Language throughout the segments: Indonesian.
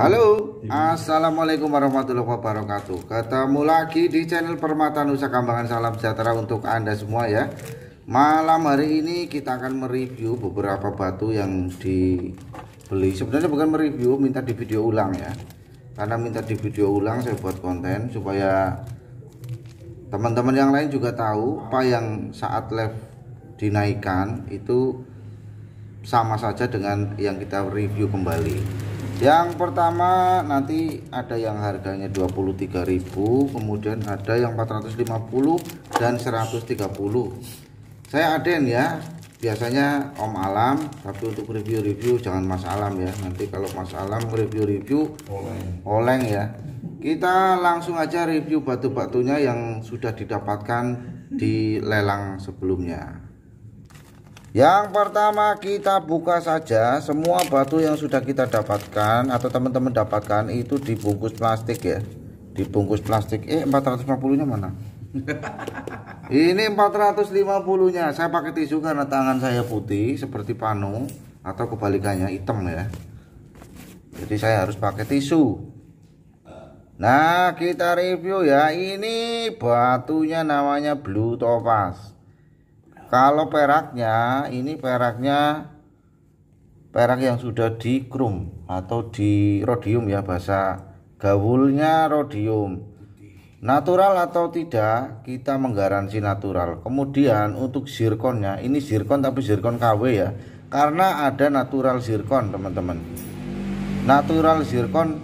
Halo, assalamualaikum warahmatullahi wabarakatuh. Ketemu lagi di channel Permata Nusa Kambangan. Salam sejahtera untuk Anda semua ya. Malam hari ini kita akan mereview beberapa batu yang dibeli. Sebenarnya bukan mereview, minta di video ulang ya. Karena minta di video ulang saya buat konten supaya teman-teman yang lain juga tahu apa yang saat live dinaikkan itu sama saja dengan yang kita review kembali. Yang pertama nanti ada yang harganya 23.000, kemudian ada yang 450 dan 130. Saya Aden ya, biasanya Om Alam, tapi untuk review-review jangan Mas Alam ya. Nanti kalau Mas Alam review-review oleng ya. Kita langsung aja review batu-batunya yang sudah didapatkan di lelang sebelumnya. Yang pertama kita buka saja semua batu yang sudah kita dapatkan atau teman-teman dapatkan itu dibungkus plastik ya. Dibungkus plastik. 450-nya mana? Ini 450-nya. Saya pakai tisu karena tangan saya putih seperti Panu atau kebalikannya hitam ya. Jadi saya harus pakai tisu. Nah, kita review ya. Ini batunya namanya Blue Topaz. Kalau peraknya, ini perak yang sudah di krom atau di rhodium ya, bahasa gaulnya rhodium. Natural atau tidak, kita menggaransi natural. Kemudian untuk zirkonnya, ini zirkon tapi zirkon KW ya. Karena ada natural zirkon, teman-teman. Natural zirkon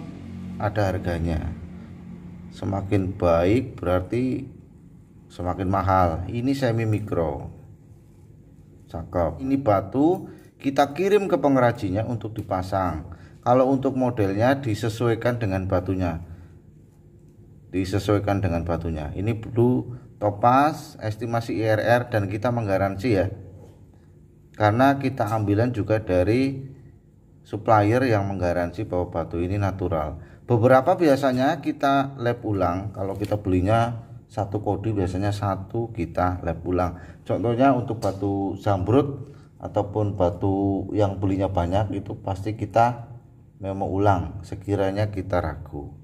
ada harganya. Semakin baik berarti semakin mahal. Ini semi mikro. Cakep. Ini batu kita kirim ke pengrajinnya untuk dipasang. Kalau untuk modelnya disesuaikan dengan batunya. Disesuaikan dengan batunya. Ini Blue Topaz estimasi IRR dan kita menggaransi ya. Karena kita ambilan juga dari supplier yang menggaransi bahwa batu ini natural. Beberapa biasanya kita lab ulang. Kalau kita belinya satu kodi biasanya satu kita lab ulang. Contohnya untuk batu zamrud ataupun batu yang belinya banyak itu pasti kita memo ulang sekiranya kita ragu.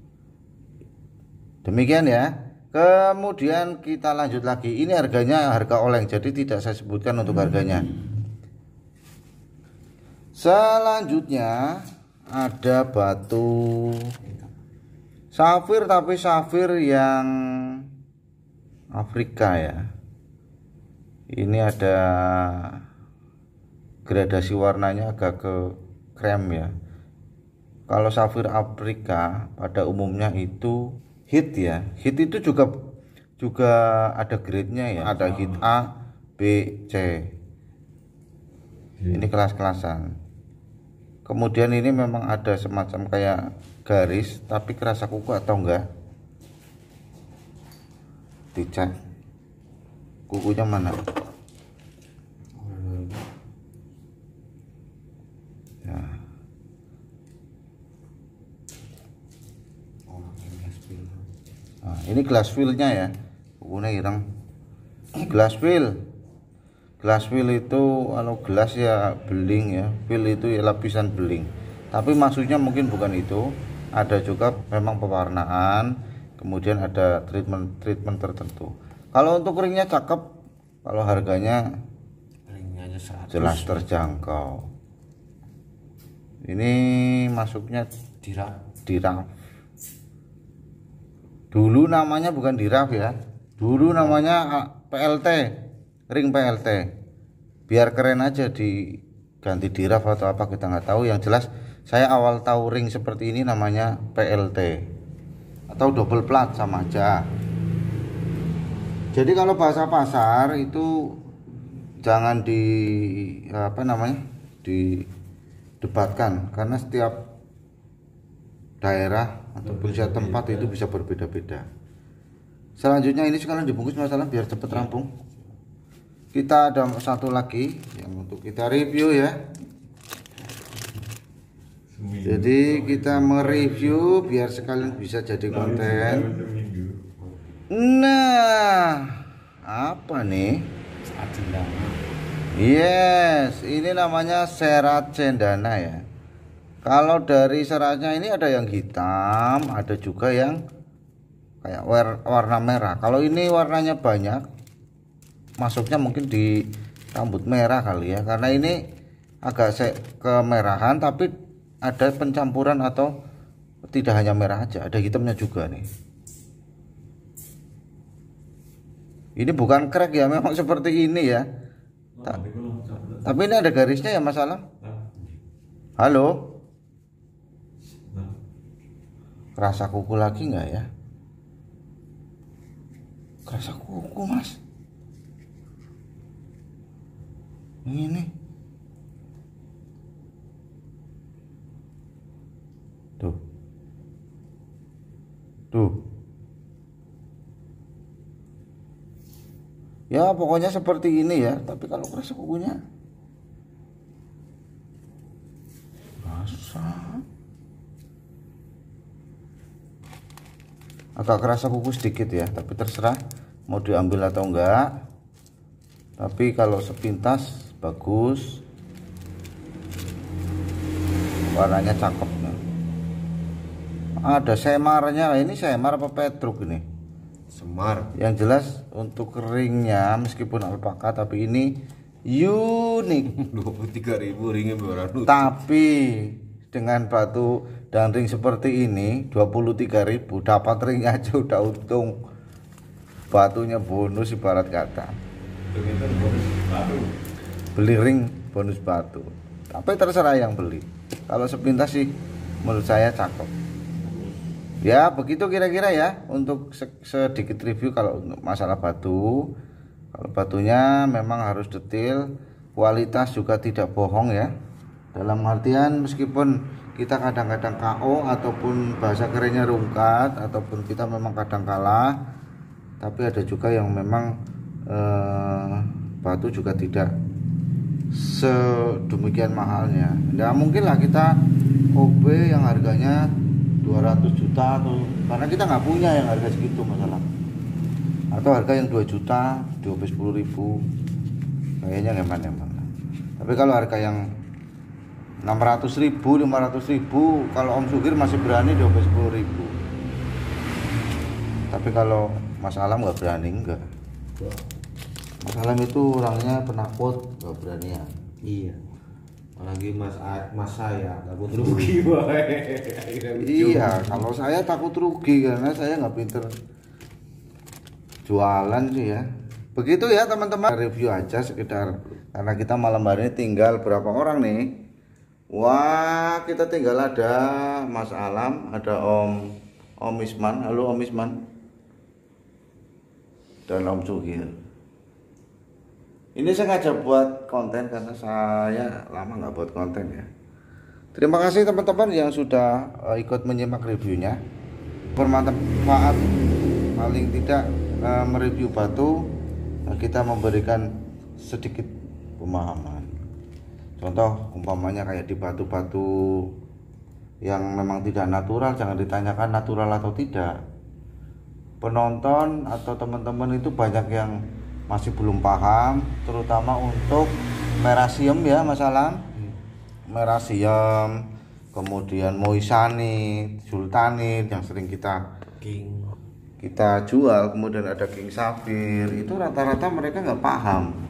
Demikian ya. Kemudian kita lanjut lagi. Ini harganya harga oleng, jadi tidak saya sebutkan untuk harganya. Selanjutnya ada batu safir, tapi safir yang Afrika ya. Ini ada gradasi warnanya agak ke krem ya. Kalau safir Afrika pada umumnya itu hit ya. Hit itu juga ada grade-nya ya. Ada hit A, B, C. Ini kelas-kelasan. Kemudian ini memang ada semacam kayak garis, tapi kerasa kuku atau enggak? Dicek kukunya mana ya. Nah, ini glass fill-nya ya, kukunya ireng. Glass fill itu kalau gelas ya beling ya, fill itu ya lapisan beling, tapi maksudnya mungkin bukan itu. Ada juga memang pewarnaan. Kemudian ada treatment tertentu. Kalau untuk ringnya cakep, kalau harganya jelas terjangkau. Ini masuknya di raf. Dulu namanya bukan di raf ya. Dulu namanya PLT, ring PLT. Biar keren aja diganti di raf atau apa kita nggak tahu. Yang jelas saya awal tahu ring seperti ini namanya PLT. Atau double plat sama aja. Jadi kalau bahasa pasar itu jangan didebatkan, karena setiap daerah ataupun setiap tempat itu bisa berbeda-beda. Selanjutnya ini sekalian dibungkus masalah biar cepat rampung. Kita ada satu lagi yang untuk kita review ya. Jadi kita mereview biar sekalian bisa jadi konten. Nah, apa nih? Yes, ini namanya serat cendana ya. Kalau dari seratnya ini ada yang hitam, ada juga yang kayak warna merah. Kalau ini warnanya banyak, masuknya mungkin di rambut merah kali ya, karena ini agak kemerahan tapi ada pencampuran atau tidak hanya merah aja, ada hitamnya juga nih. Ini bukan krek ya, memang seperti ini ya. Tapi ini ada garisnya ya Mas Alam? Halo? Kerasa kuku lagi nggak ya? Kerasa kuku Mas. Ini. Tuh. Tuh. Ya pokoknya seperti ini ya. Tapi kalau kerasa kukunya basah. Agak kerasa kuku sedikit ya, tapi terserah mau diambil atau enggak. Tapi kalau sepintas bagus, warnanya cakep nih. Ada semarnya, ini semar apa petruk ini? Semar. Yang jelas untuk keringnya meskipun alpaka, tapi ini unik. 23.000 ringnya berapa? Tapi dengan batu dan ring seperti ini 23.000, dapat ringnya aja udah untung. Batunya bonus ibarat kata. Beli ring bonus batu. Tapi terserah yang beli. Kalau sepintas sih menurut saya cakep. Ya begitu kira-kira ya untuk sedikit review kalau untuk masalah batu. Kalau batunya memang harus detail, kualitas juga tidak bohong ya. Dalam artian meskipun kita kadang-kadang KO ataupun bahasa kerennya rungkat ataupun kita memang kadang kalah, tapi ada juga yang memang batu juga tidak sedemikian mahalnya. Nggak mungkin lah kita OB yang harganya 200 juta atau karena kita nggak punya yang harga segitu masalah, atau harga yang 2 juta 10.000 kayaknya ngeman-ngeman. Tapi kalau harga yang 600.000, 500.000, kalau Om Sugir masih berani 10.000. Tapi kalau Mas Alam nggak berani, enggak. Mas Alam itu orangnya penakut, nggak berani ya. Iya. Apalagi mas saya takut rugi, boy. Iya, kalau saya takut rugi karena saya nggak pinter jualan sih ya. Begitu ya teman-teman, review aja sekedar karena kita malam hari ini tinggal berapa orang nih. Wah, kita tinggal ada Mas Alam, ada Om Isman. Halo Om Isman. Dan Om Sugir. Ini sengaja buat konten karena saya lama nggak buat konten ya. Terima kasih teman-teman yang sudah ikut menyimak reviewnya. Bermanfaat paling tidak mereview batu, kita memberikan sedikit pemahaman. Contoh umpamanya kayak di batu-batu yang memang tidak natural, jangan ditanyakan natural atau tidak. Penonton atau teman-teman itu banyak yang masih belum paham, terutama untuk merasium ya Mas Alam. Merasium, kemudian moisanit, sultanit yang sering kita jual, kemudian ada king safir, itu rata-rata mereka nggak paham.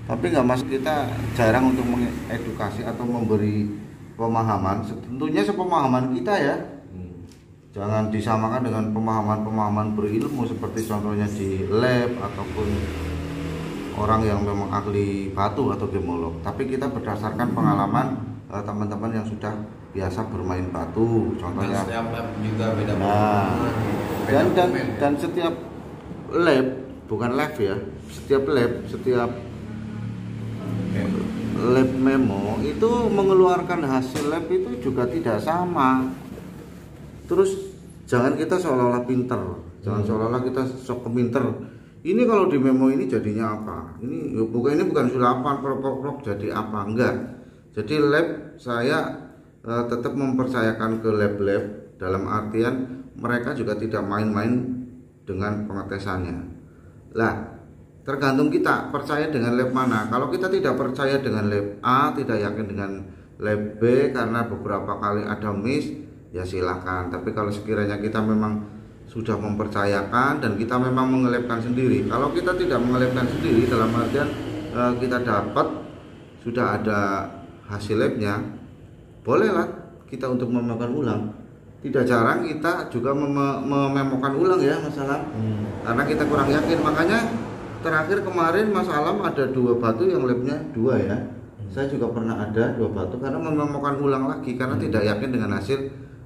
Tapi nggak masuk, kita jarang untuk mengedukasi atau memberi pemahaman. Tentunya sepemahaman kita ya. Jangan disamakan dengan pemahaman-pemahaman berilmu seperti contohnya di lab ataupun orang yang memang ahli batu atau gemolog. Tapi kita berdasarkan pengalaman teman-teman yang sudah biasa bermain batu. Contohnya. Dan setiap lab juga beda. Dan setiap lab, bukan lab ya, setiap lab memo itu mengeluarkan hasil lab itu juga tidak sama. Terus jangan kita seolah-olah pinter, jangan seolah-olah kita sok pinter. Ini kalau di memo ini jadinya apa? Ini bukan sulapan prok jadi apa? Enggak. Jadi lab saya tetap mempercayakan ke lab-lab dalam artian mereka juga tidak main-main dengan pengetesannya. Lah, tergantung kita percaya dengan lab mana. Kalau kita tidak percaya dengan lab A, tidak yakin dengan lab B karena beberapa kali ada miss, ya silahkan. Tapi kalau sekiranya kita memang sudah mempercayakan dan kita memang mengelabkan sendiri, kalau kita tidak mengelabkan sendiri dalam artian kita dapat sudah ada hasil labnya, bolehlah kita untuk mememokan ulang. Tidak jarang kita juga mememokan ulang ya masalah, karena kita kurang yakin. Makanya terakhir kemarin Mas Alam ada 2 batu yang labnya 2 ya. Saya juga pernah ada 2 batu karena mememokan ulang lagi karena tidak yakin dengan hasil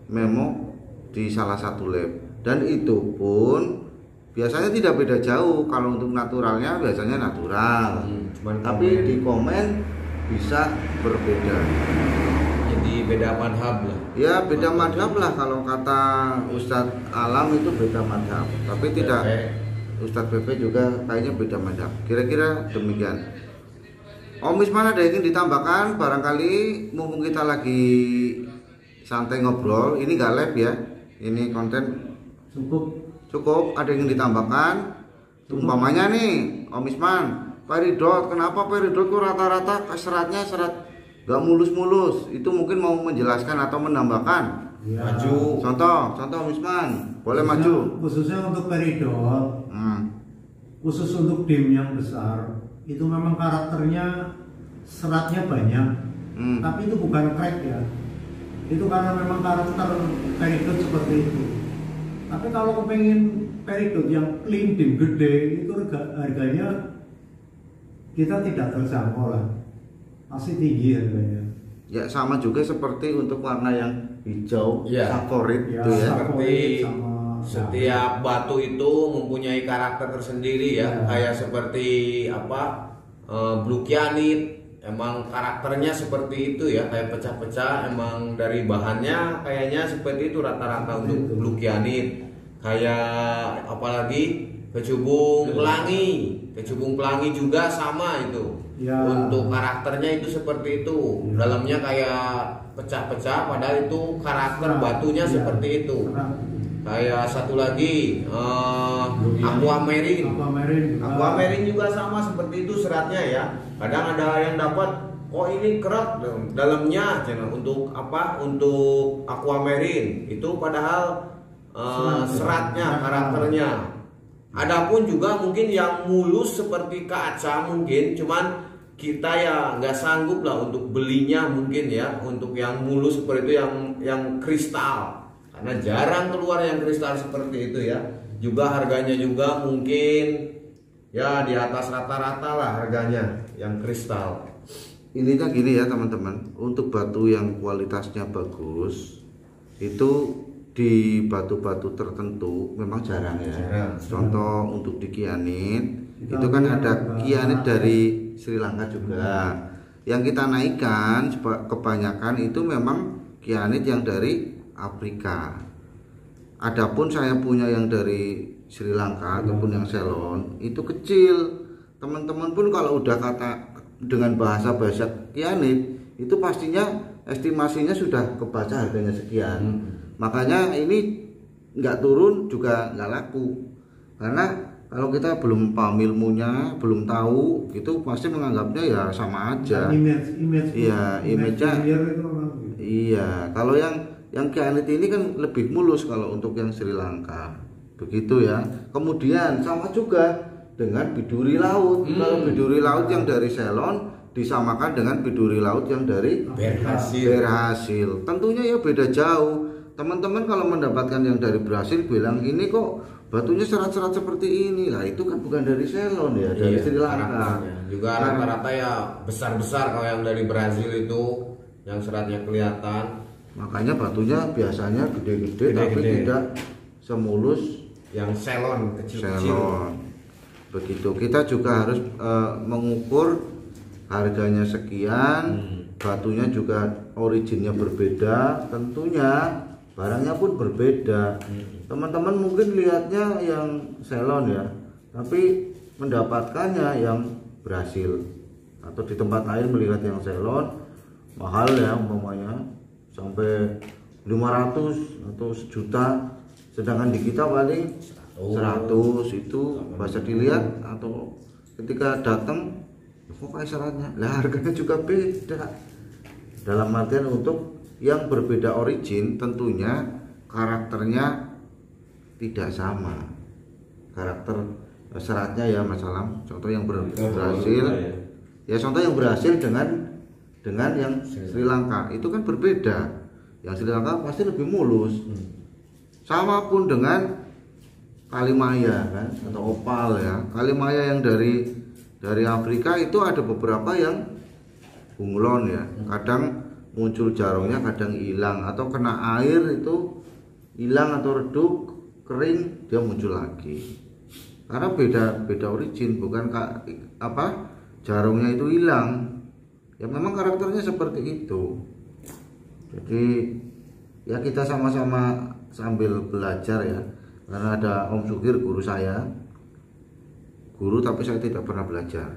memo di salah satu lab. Dan itu pun biasanya tidak beda jauh. Kalau untuk naturalnya biasanya natural, tapi di komen bisa berbeda. Jadi beda madhab lah. Ya beda madhab lah, kalau kata Ustadz Alam itu beda madhab. Tapi tidak, Ustadz PP juga kayaknya beda madhab. Kira-kira demikian. Om Isman ada yang ingin ditambahkan? Barangkali mumpung kita lagi santai ngobrol, ini gak live ya, ini konten cukup. Ada yang ingin ditambahkan? Umpamanya nih Om Isman, peridot, kenapa peridot kok rata-rata seratnya serat gak mulus-mulus? Itu mungkin mau menjelaskan atau menambahkan ya. Maju. Contoh Om Isman, boleh maju. Khususnya untuk peridot, khusus untuk dim yang besar, itu memang karakternya seratnya banyak, tapi itu bukan crack ya. Itu karena memang karakter peridot seperti itu. Tapi kalau kepengen peridot yang clean dim gede, itu harganya kita tidak terjangkau lah, pasti tinggi harganya. Ya sama juga seperti untuk warna yang hijau favorit Ya, itu ya. Seperti setiap batu itu mempunyai karakter tersendiri ya. Kayak seperti apa, blue kyanite, emang karakternya seperti itu ya, kayak pecah-pecah. Emang dari bahannya kayaknya seperti itu rata-rata untuk blue kyanite. Kayak apalagi kecubung pelangi juga sama itu ya. Untuk karakternya itu seperti itu, dalamnya kayak pecah-pecah, padahal itu karakter batunya seperti itu. Kayak satu lagi aquamarine juga sama seperti itu seratnya ya. Kadang ada yang dapat, oh ini kerat dalamnya untuk apa, untuk aquamarine itu padahal seratnya karakternya. Adapun juga mungkin yang mulus seperti kaca mungkin, cuman kita ya nggak sanggup lah untuk belinya mungkin ya. Untuk yang mulus seperti itu, yang kristal, karena jarang keluar yang kristal seperti itu ya. Juga harganya juga mungkin ya di atas rata-rata lah harganya yang kristal. Ininya gini ya teman-teman, untuk batu yang kualitasnya bagus itu di batu-batu tertentu memang jarang ya. Contoh untuk di kyanit itu kan ada kyanit dari Sri Lanka juga. Yang kita naikkan kebanyakan itu memang kyanit yang dari Afrika. Adapun saya punya yang dari Sri Lanka ataupun yang Ceylon itu kecil. Teman-teman pun kalau udah kata dengan bahasa kyanit itu pastinya estimasinya sudah kebaca harganya sekian. Makanya ini nggak turun juga nggak laku, karena kalau kita belum paham ilmunya, belum tahu gitu, pasti menganggapnya ya sama aja. Image-nya. Iya, kalau yang kyanit ini kan lebih mulus kalau untuk yang Sri Lanka, begitu ya. Kemudian sama juga dengan biduri laut. Kalau biduri laut yang dari Ceylon disamakan dengan biduri laut yang dari berhasil. Tentunya ya beda jauh. Teman-teman kalau mendapatkan yang dari Brasil bilang ini kok batunya serat-serat seperti ini, lah itu kan bukan dari Ceylon ya, dari Sri Lanka. Juga rata-rata ya besar-besar kalau yang dari Brasil itu yang seratnya kelihatan. Makanya batunya biasanya gede-gede tapi tidak semulus yang Ceylon kecil-kecil. Begitu. Kita juga harus mengukur harganya sekian, batunya juga originnya berbeda, tentunya barangnya pun berbeda. Teman-teman mungkin lihatnya yang Ceylon ya, tapi mendapatkannya yang Brasil, atau di tempat lain melihat yang Ceylon mahal ya, umpamanya sampai 500 atau 1 juta, sedangkan di kita paling 100. Itu bisa dilihat, atau ketika datang kok kayak seratnya lah harganya juga beda. Dalam artian untuk yang berbeda origin tentunya karakternya tidak sama. Karakter seratnya ya Mas Alam. Contoh yang berhasil ya contoh yang berhasil dengan yang Sri Lanka itu kan berbeda. Yang Sri Lanka pasti lebih mulus. Sama pun dengan Kalimaya kan atau opal ya. Kalimaya yang dari Afrika itu ada beberapa yang bunglon ya. Kadang muncul jarongnya, kadang hilang atau kena air itu hilang atau redup, kering dia muncul lagi. Karena beda origin, bukan jarongnya itu hilang. Ya memang karakternya seperti itu. Jadi ya kita sama-sama sambil belajar ya. Karena ada Om Sukir guru saya, guru tapi saya tidak pernah belajar,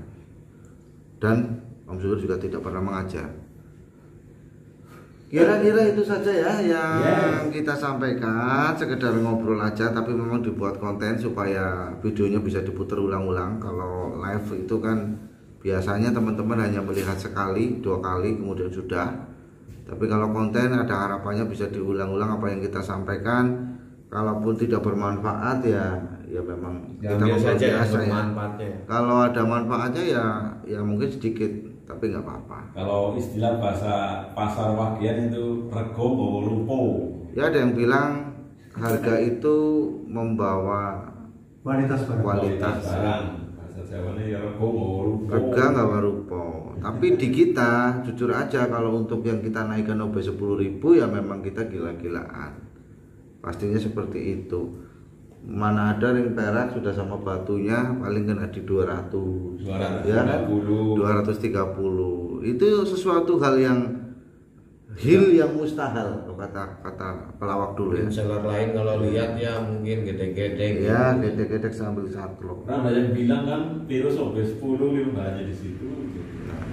dan Om Sukir juga tidak pernah mengajar. Kira-kira itu saja ya yang kita sampaikan, sekedar ngobrol aja, tapi memang dibuat konten supaya videonya bisa diputar ulang-ulang. Kalau live itu kan biasanya teman-teman hanya melihat sekali, 2 kali kemudian sudah. Tapi kalau konten ada harapannya bisa diulang-ulang apa yang kita sampaikan. Kalaupun tidak bermanfaat ya memang kita saja biasa ya. Kalau ada manfaatnya ya mungkin sedikit, tapi nggak apa-apa. Kalau istilah bahasa pasar wagian itu rego bawa lupo. Ya ada yang bilang harga itu membawa kualitas barang. Bahasa Jawanya ya rego bawa lupo. Harga nggak bawa lupo. Tapi di kita jujur aja kalau untuk yang kita naikkan OB 10.000 ya memang kita gila-gilaan. Pastinya seperti itu. Mana ada ring perak sudah sama batunya paling kena di 200 ya kan? 230. Itu sesuatu hal yang yang mustahil kata pelawak dulu ya. Seller lain kalau lihat ya mungkin gede-gede. Ya gede-gede sambil saklok. Nah, ada yang bilang kan virus OB 10 limbahnya di situ. Nah,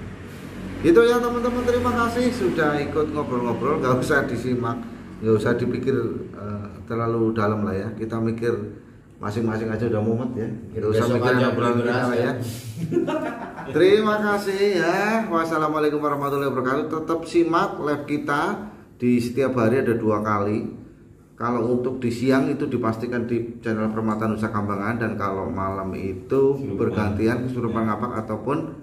itu ya teman-teman, terima kasih sudah ikut ngobrol-ngobrol. Gak usah disimak, nggak usah dipikir terlalu dalam lah ya. Kita mikir masing-masing aja udah mumet ya. Nggak usah mikir obrolan kita lah ya. Terima kasih ya. Wassalamualaikum warahmatullahi wabarakatuh. Tetap simak live kita di setiap hari ada 2 kali. Kalau untuk di siang itu dipastikan di channel Permata Nusa Kambangan, dan kalau malam itu bergantian Kesurupan Ngapak ataupun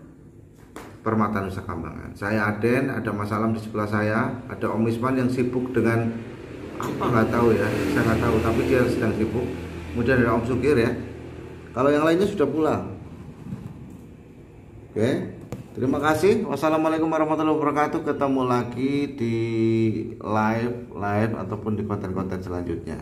Permata Nusa Kambangan. Saya Aden, ada Mas Alam di sebelah saya, ada Om Isman yang sibuk dengan apa nggak tahu ya, saya nggak tahu, tapi dia sedang sibuk. Kemudian ada Om Sukir ya. Kalau yang lainnya sudah pulang. Oke, terima kasih. Wassalamualaikum warahmatullahi wabarakatuh. Ketemu lagi di live ataupun di konten-konten selanjutnya.